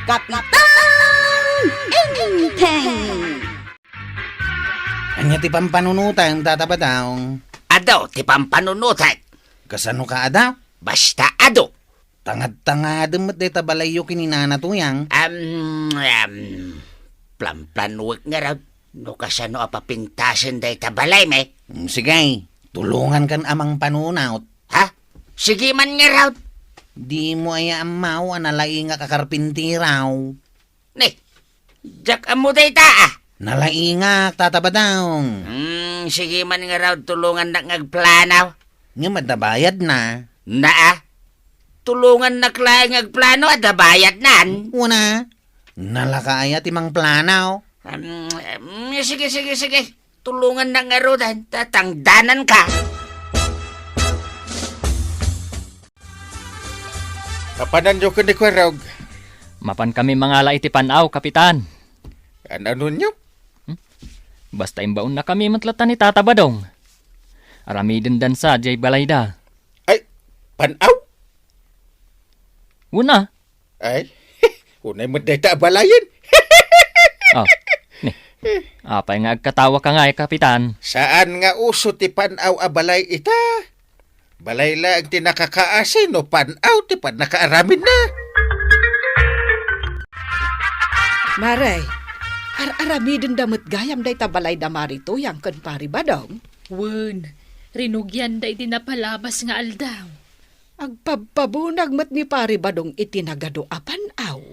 Kapitan Enteng! Anya ti pampanunutan, tatabadaw. Ado, ti pampanunutan. Kasano ka adaw? Basta ado. Tangad-tangad mo't day tabalayo kininana tuyang. Plan-planuwag nga raw. No kasano apapintasin day tabalay me. Sige, tulungan kan amang panunaw. Ha? Sige man nga raw. Di mo ay amaw analai nga kakarpintiraw. Ne, jak amo day taa. Nalai nga tatabadaw. Sige man nga raw tulungan na ngagplanaw. Nga madabayad na. Naa, tulungan na klang ngagplano at dabayad nan. Una, nalakaya timang planaw. Sige. Tulungan na nga raw dan. Tatangdanan ka. Kapanan nyo kundi ko, Rog. Mapan kami mga iti panaw, Kapitan. Ano nyo? Basta imbaon na kami matlatan ni Tata Badong. Arami din dan sa jay balayda. Ay, panaw? Una. Ay, unay mo data balayan. Apay nga agkatawa ka nga Kapitan. Saan nga uso ti panaw a balay ita? Balay lang ti nakakaasin o panaw ti pan nakaaramin na. Maray, aramidin damot gayam day tabalay damari to yang kan pari badong. Wen, rinugyan day dinapalabas nga aldaw. Agpabunag mat ni pari badong itinagado apan aw.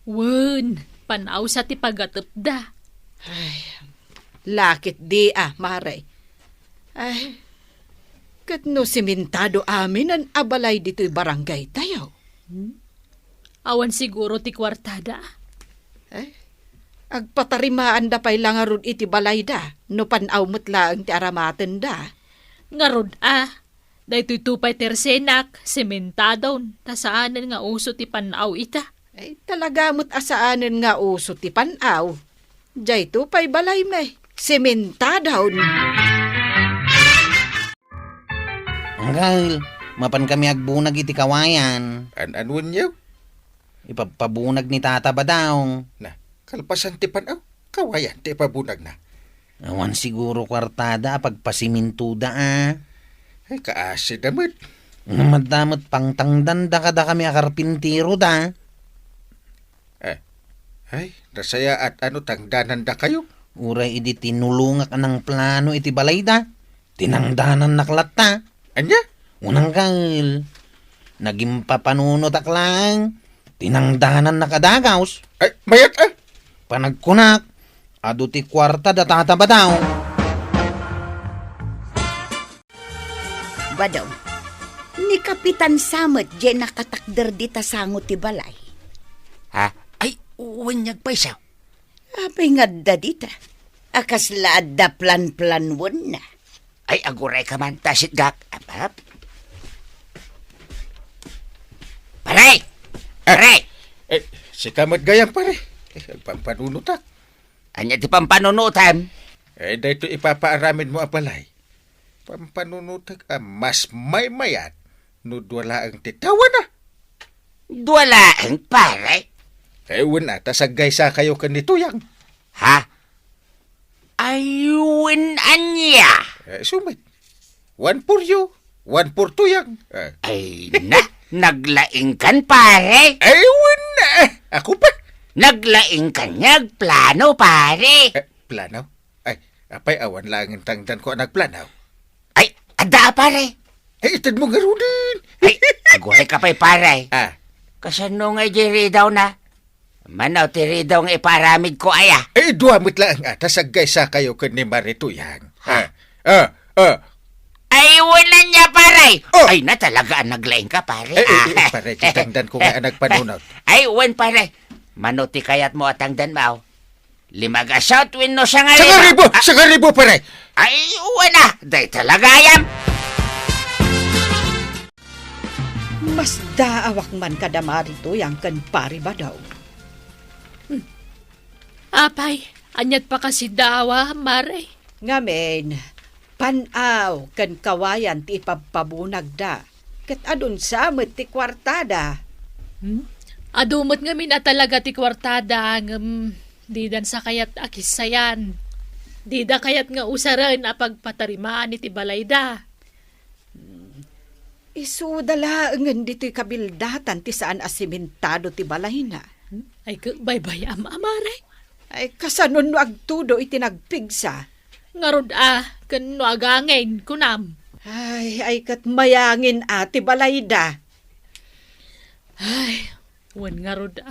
Wen, panaw sa ti pagatep da. Ay, lakit di Maray. Ay, kat no simentado amin ang abalay dito'y barangay tayo. Awan siguro ti kwartada. Agpatarimaan da pa'y langarod iti balay da, no panaw mutlaang ti aramaten da. Ngarod daytoy tupay tersenak, sementadon, tasaanan nga uso ti panaw ita. Ay, talaga mo't asaanen nga uso ti panaw. Diyay tupay balay may, sementadon. Anggal, mapan kami agbunag iti kawayan. Ano nyo? Ipapabunag ni tatabadaw. Na, kalpasan ti panaw. Kawayan, ti pabunag na. Awan siguro kwartada pagpasimintuda Ay, kaasi damit. Namadamot pang tangdan da kada kami akarpintiro da. Ay, nasaya at tangdanan da kayo. Uray idi tinulungak ng plano iti balay da. Tinangdanan naklata. Anya? Unang kal. Naging papanunot aklang. Tinangdanan nakadagaws. Ay, mayat Panagkunak. Ado ti kwarta da tatabadaw. Badong, ni Kapitan Samet dyan nakatakder di tasangot ti balay. Ha? Ay, uwanyag pa isaw. Apay nga da dita. Akas laad da plan-planwon na. Ay, aguray ka man, tasit gak. Apap. Paray! Paray! Si kamot gayang pare. Pampanunutak. Anya ti pampanunutan. Dahito ipapaaramin mo apalay. Pampanunutak mas mayat. Nudwala ang titawa na. Duwalaan, paray. Wala, tasagay sa kayo kanito yang. Ha? Ayun anya. Sumit. One for you, one for two yang. Ay naglaing kan pare. Wala. Ako pa. Naglaing kanyag plano pare. Planaw? Ay, apay awan lang ang tangdan ko nagplanaw. Ay, ada pare. Itad mo garudin. Ay, aguray ka pa'y pare. Kasano nga jiri daw na? Manaw tiri daw nga iparamid ko aya. Duamit lang tasagay sa kayo kan ni Marito yang. Ay, wala niya pare. Ay, na talaga naglaing ka pare. Pare, titangdan ko nga nagpanunod. Ay, wan pare. Manuti kayat mo atangdan mo. 5 asot win no siya nga Sangaribo pare. Ay, wala. Day talaga yan. Mas daawak man kadamari to yang kan pari badaw. Apay, anyat pa kasi dawa, Maray. Ngamen, panaw kan kawayan ti ipapabunag da. Kat adun sa ti kwartada. Adumot nga mina talaga ti kwartada di dan sa kayat akisayan. Di da kayat nga usaran a pagpatarimaan iti balayda. Isudala ngan dito'y kabildatan ti saan asimentado ti balay na. Ay baybay amaray. Ay kasanon no agtudo iti nagpigsa. Ngarod ken no agangin kunam. Ay kat mayangin ati balayda. Ay, wan ngarod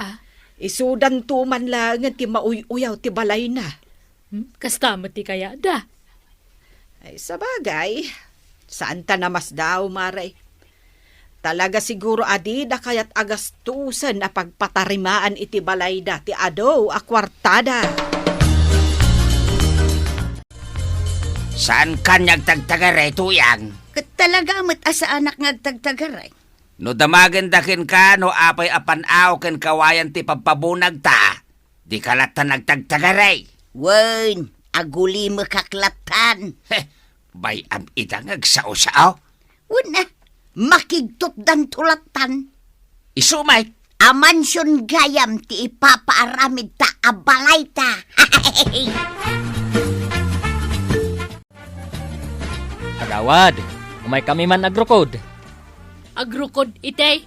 Isudan tuman lang ti mauy-uyaw ti balay na. Kasta ti kaya da. Ay sabagay, saan ta namas daw, Maray? Talaga siguro adida kayat agastusan na pagpatarimaan iti balayda ti ado a kwartada. Saan kanyag tagtagaray tuyang? Kat talaga mat asa anak ngagtagtagaray. No damagan dakin ka, no apay apanaw ken kawayan ti pagpabunag ta. Di kalata nagtagtagaray. Wen, aguli mo kaklatan. Heh, bayam itang agsao-sao. Una, makigtot dan tulatan. Isumay. Amansyon gayam ti ipapaaramid ta abalay ta. Kagawad, umay kami man agrukod. Agrukod ite.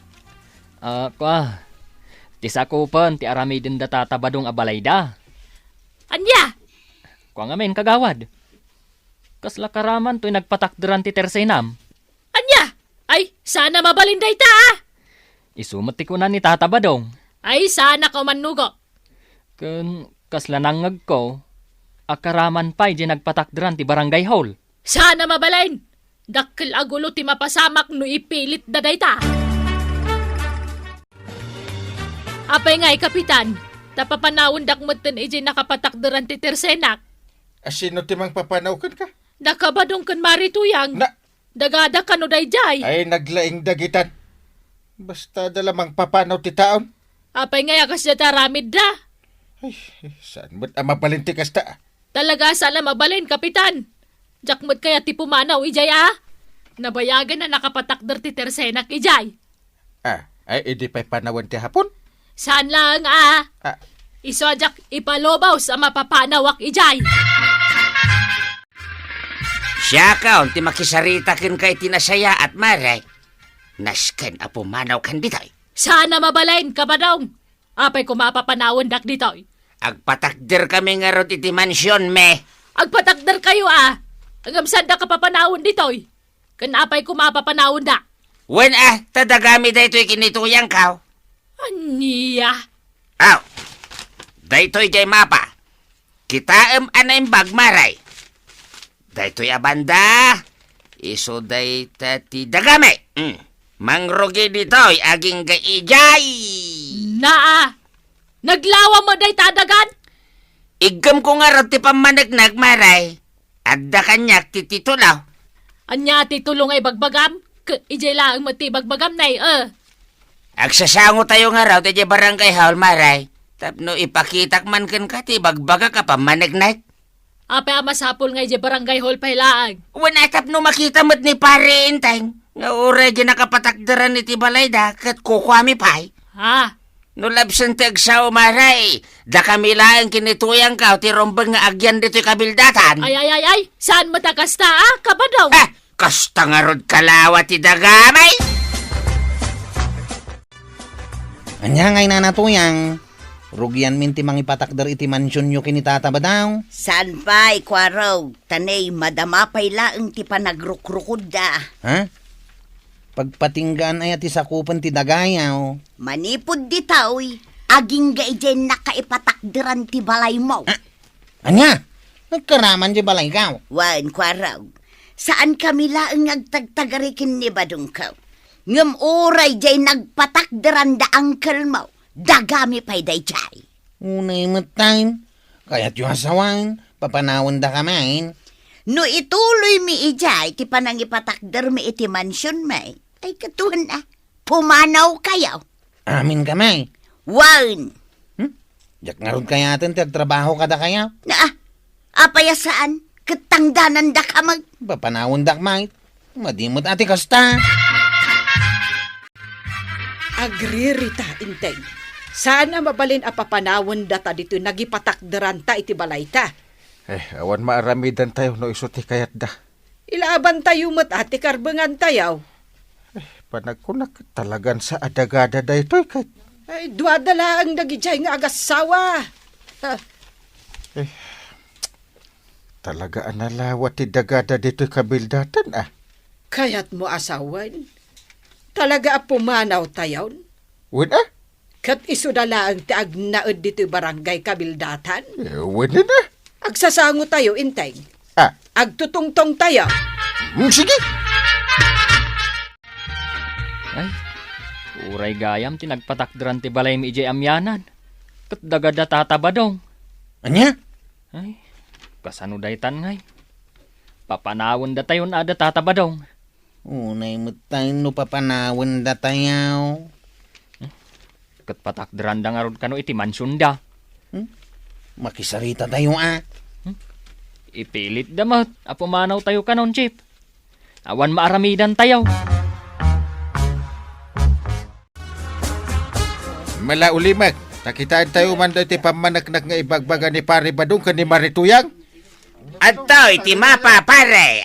Ti sakupan ti arami din da tatabadong abalayda. Anya? Kwa ngamin kagawad. Kasla karaman to'y nagpatakderan ti tersenam. Anya? Ay, sana mabalinday ta Isumat ti kunan ni tatabadong. Ay, sana ka manugo. Kasla nangag ko, akaraman pa'y di nagpatakderan ti barangay hall. Sana mabalain. Dakkel agulo ti mapasamak no ipilit daday ta. Apay nga'y kapitan, tapapanawon dakmeten iji nakapatakderan ti tersenak. Sino ti mang papanaw ka? Dakabadong kan marituyang. Na, Dagada ka no dayjay. ay naglaing dagitan. Basta dalamang papanaw ti taon. Apay nga'y akas data ramid da. Ay, saan mo't mabalinti kasta? Talaga sana mabalin, kapitan. Jakmot kaya ti pumanaw ijay Nabayagan na nakapatakder ti tersenak ijay. Ay edi pa'y panawan ti hapon? Saan lang Isojak ipalobaw sa mapapanawak ijay. Siya ka, ti makisaritakin kay tinasaya at maray. Nasken a pumanaw kan ditoy. Sana mabalain ka ba daw? Apay ko mapapanawon dak ditoy. Agpatakder kami nga rot iti mansyon me. Agpatakder kayo Agam sanda ka papanawon ditoy. Kanapay ko mapapanawon da. Wen tadagami daytoy kinituyang kaw. Aniya. Aw, daytoy jay mapa. Kitaem anay bagmaray. Daytoy abanda. Iso dayta ti dagame. Mangrugi ditoy aging gaijay. Naglawa mo day tadagan? Igam ko nga rot ti pamanagnag maray. Adda kanyak ti titulaw. Anya ti tulong ay bagbagam? Ijay lang mati bagbagam na Agsasango tayo nga raw ti barangay hall maray. Tapno ipakitak man ken ka ti bagbaga ka pamanagnag. Apay masapol nga ijay barangay hall pailaang. Wala tapno makita mo't ni pare inteng. Nga ure di nakapatakdaran ni ti balayda kat kukwami pay. No labsan ti agsaw maray. Da kami lang kinituyang ka ti rombon nga agyan dito'y kabildatan. Ay, saan mo takasta kabadaw? Kasta nga rod kalawa ti dagamay. Anya ngay nanatuyang. Rugyan min ti mangipatakder iti mansyon nyo kinitataba daw. San pa ikwaraw, tanay madama pa'y laeng ti panagrukrukod da. Pagpatinggan ay ati sakupan ti dagayaw. Manipod di taoy, aging gaijay nakaipatakderan ti balay mo. Anya? Nagkaraman di balay kaw. Wan kwaraw, saan kami laeng nagtagtagarikin ni badong kaw? Ngam oray jay nagpatakderan da angkel mo, dagami pa'y day jay. Unay matain. Kaya't yung asawan, papanawan da kamain. No ituloy mi ijay, ti panangipatakder mi iti mansyon may. Ay katuhan pumanaw kayaw. Amin kamay. Wan! Jak nga ron kaya atin, tagtrabaho ka da kaya. Apaya saan? Katangdanan da ka mag... Papanawon da kamay. Madimot ati kasta. Agririta, intay. Saan na mabalin a papanawon data dito nagipatakderan ta iti balay ta? Awan maaramidan tayo no isuti kayat da. Ilaaban tayo mat ati karbengan tayaw. Panagkunak talagan sa adagada da ito kat. Ay, duwadala ang nagijay nga agasawa. Talaga analawat ti dagada dito kabildatan ah. Kaya't mo asawan. Talaga a pumanaw tayaw. Wala? Kat isudala ang tiag naod dito barangay kabildatan. Wala na. Agsasango tayo, intay. Ah, Agtutungtong tayo. sige. Ay, uray gayam tinagpatakdran ti balay mi ijay amyanan. Kat dagada tatabadong. Anya? Ay, kasano daytan ngay. Papanawon da tayo na ada tatabadong. Unay mo tayo no papanawan da tayaw. Kat patakdran da nga rod kano iti mansyon da. Makisarita tayo ah. Ipilit damat, apumanaw tayo kanon, Chip. Awan maaramidan tayo. Malaulimag. Takitaan tayo man iti pamanaknak nga ibagbaga ni Pare Badong ka ni Marituyang. Ato, iti mapa, pare.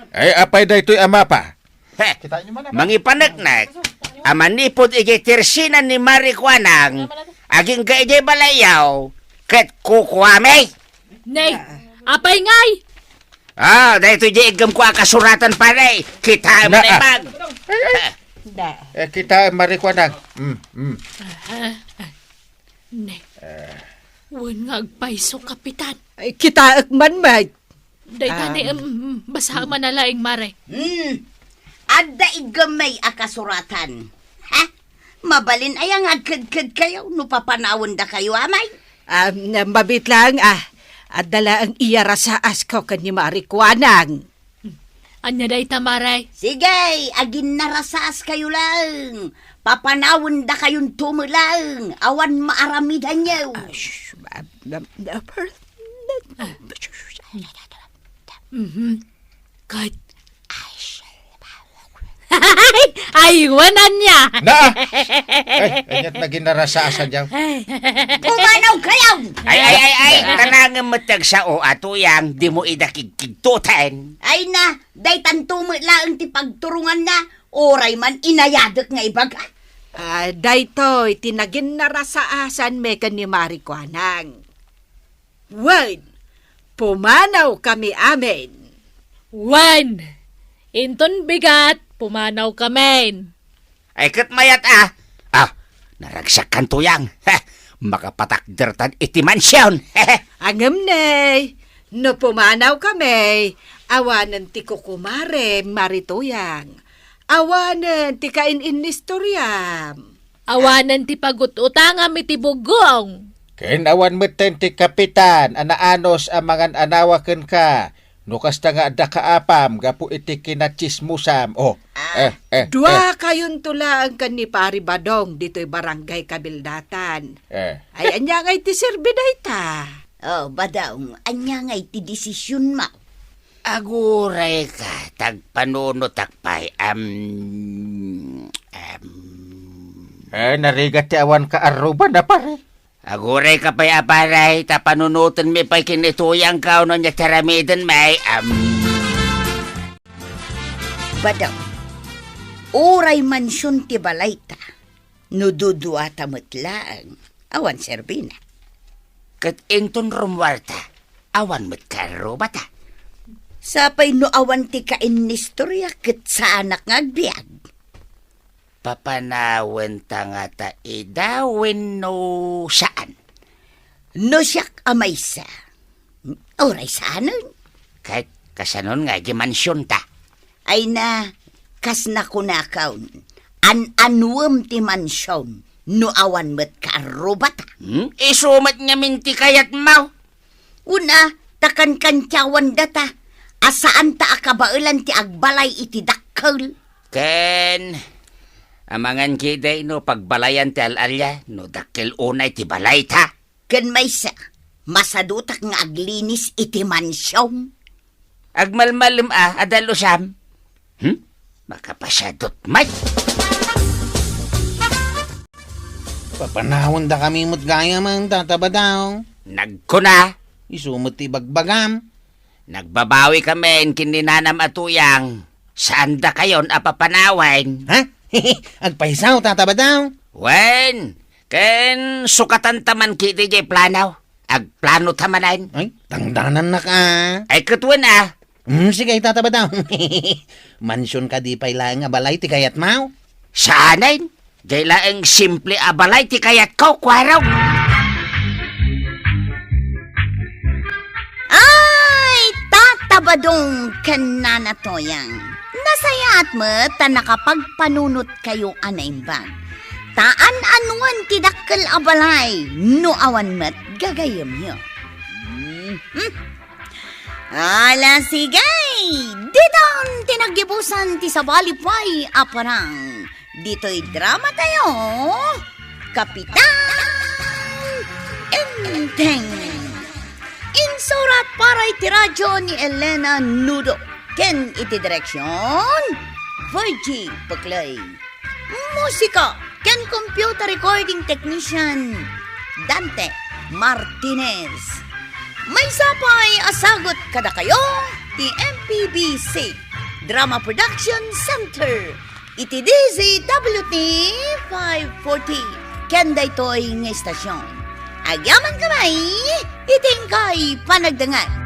Ay, apay da ito'y ama pa. Mangipanaknak. Amanipod iti tirsinan ni Marikwanang. Aging ka iti balayaw. Kat kukwame. Nay, apay ngay! Dahito di igam ko akasuratan pare. Kita mo Na, na bag. Kita Marikwanang. Nay, wan nga agpaiso, kapitan. Ay, kita akman, mate. Daytani, basa man nalaing mare. Adda igamay akasuratan. Ha? Mabalin ayang agkad-kad kayo, no papanawon da kayo, amay. Mabit lang, at dala ang iyara sa askaw kan ni Marikwanang. Anya day tamaray. Sige, agin narasaas kayo lang. Papanawon da kayong tumulang. Awan maaramidan niyo. Kahit... Aywanan niya! Na! Anyat na ginarasaasan dyan. Pumanaw kayo! Ay, tanangan matag sa o atuyang di mo idakigkigtutan. Ay na, daytan tumulaang ti pagturungan na. Oray man inayadak nga ibaga. Daytoy, tinagin na rasaasan me kan ni Marikwanang. Wan, pumanaw kami amin. Wan! Inton bigat, pumanaw kamen. Ay, kat mayat naragsak kan tuyang. Makapatakdertan iti mansyon. Angam nay, no pumanaw kami, awanan ti kukumare Marituyang. Awanan ti kain istoryam. Awanan ti pagututangam iti bugong. Kinawan mo ti kapitan, anaanos ang mga anawakan ka. Nukas ta nga da kaapam, gapu iti kinachismusam. Dua kayon tula ang kan ni Pare Badong dito'y barangay kabildatan. Ay, anya nga iti serbiday ta. Oh, badong, anya nga iti desisyon mo. Aguray ka, tagpanuno takpay. Narigat ti awan ka aruba na pare. Aguray ka pa'y aparay, tapanunutan mi pa'y kinituyang ka, no niya taramidan may, Badong, oray mansyon ti balay ta. No duduata matlaang. Awan serbina. Kat inton rumwarta, awan mo't karo bata. Sapay no awan ti kain nistorya ket sa anak ngagbiag. Papanawen ta nga ta idawin no saan. No siyak amaysa. Oray saanon. Kahit kasanon nga gimansyon ta. Ay na, kas na kunakaon. An-anwam ti mansyon. No awan met karubata. Isumat nga minti kayat mau. Una, takan kantyawan data. Asaan ta akabailan ti agbalay iti dakkel. Ken... Amangan kiday no pagbalayan ti alalya no dakkel unay ti balay ta. Ken maysa, masadutak nga aglinis iti mansyon. Agmalmalim adalusam. Makapasyadot may. Papanahon da kami mo't gaya man tatabadaw. Nagkuna. Isumot ti bagbagam. Nagbabawi kami kininanam atuyang. Saan da kayon apapanawan? Ha? Agpaisaw tatabadaw. Wen, ken sukatan taman kiti jay planaw. Agplano tamanan. Ay, tangdanan na ka. Ay katwan ah. Sige, tatabadaw. Mansyon ka di pailang abalay ti kayat mau. Saanin? Jay laeng simple abalay ti kayat ko, kwaraw. Ay, tatabadong kananatoyang. Nasayaat mo ta nakapagpanunot kayo anaymbang. Taan anuan ti dakkel abalay, no awan met gagayam nyo. Ala sigay, didon tinagibusan ti sabalipay aparang. Dito'y drama tayo, Kapitan Enteng. Insurat para iti radyo ni Elena Nudo. Ken iti direksyon, Virgie Paclay. Musika, ken computer recording technician, Dante Martinez. May sapay asagot kada kayo, ti MPBC Drama Production Center. Iti DZWT 540. Ken daytoy nga estasyon. Agyaman kamay, iting kay panagdangan.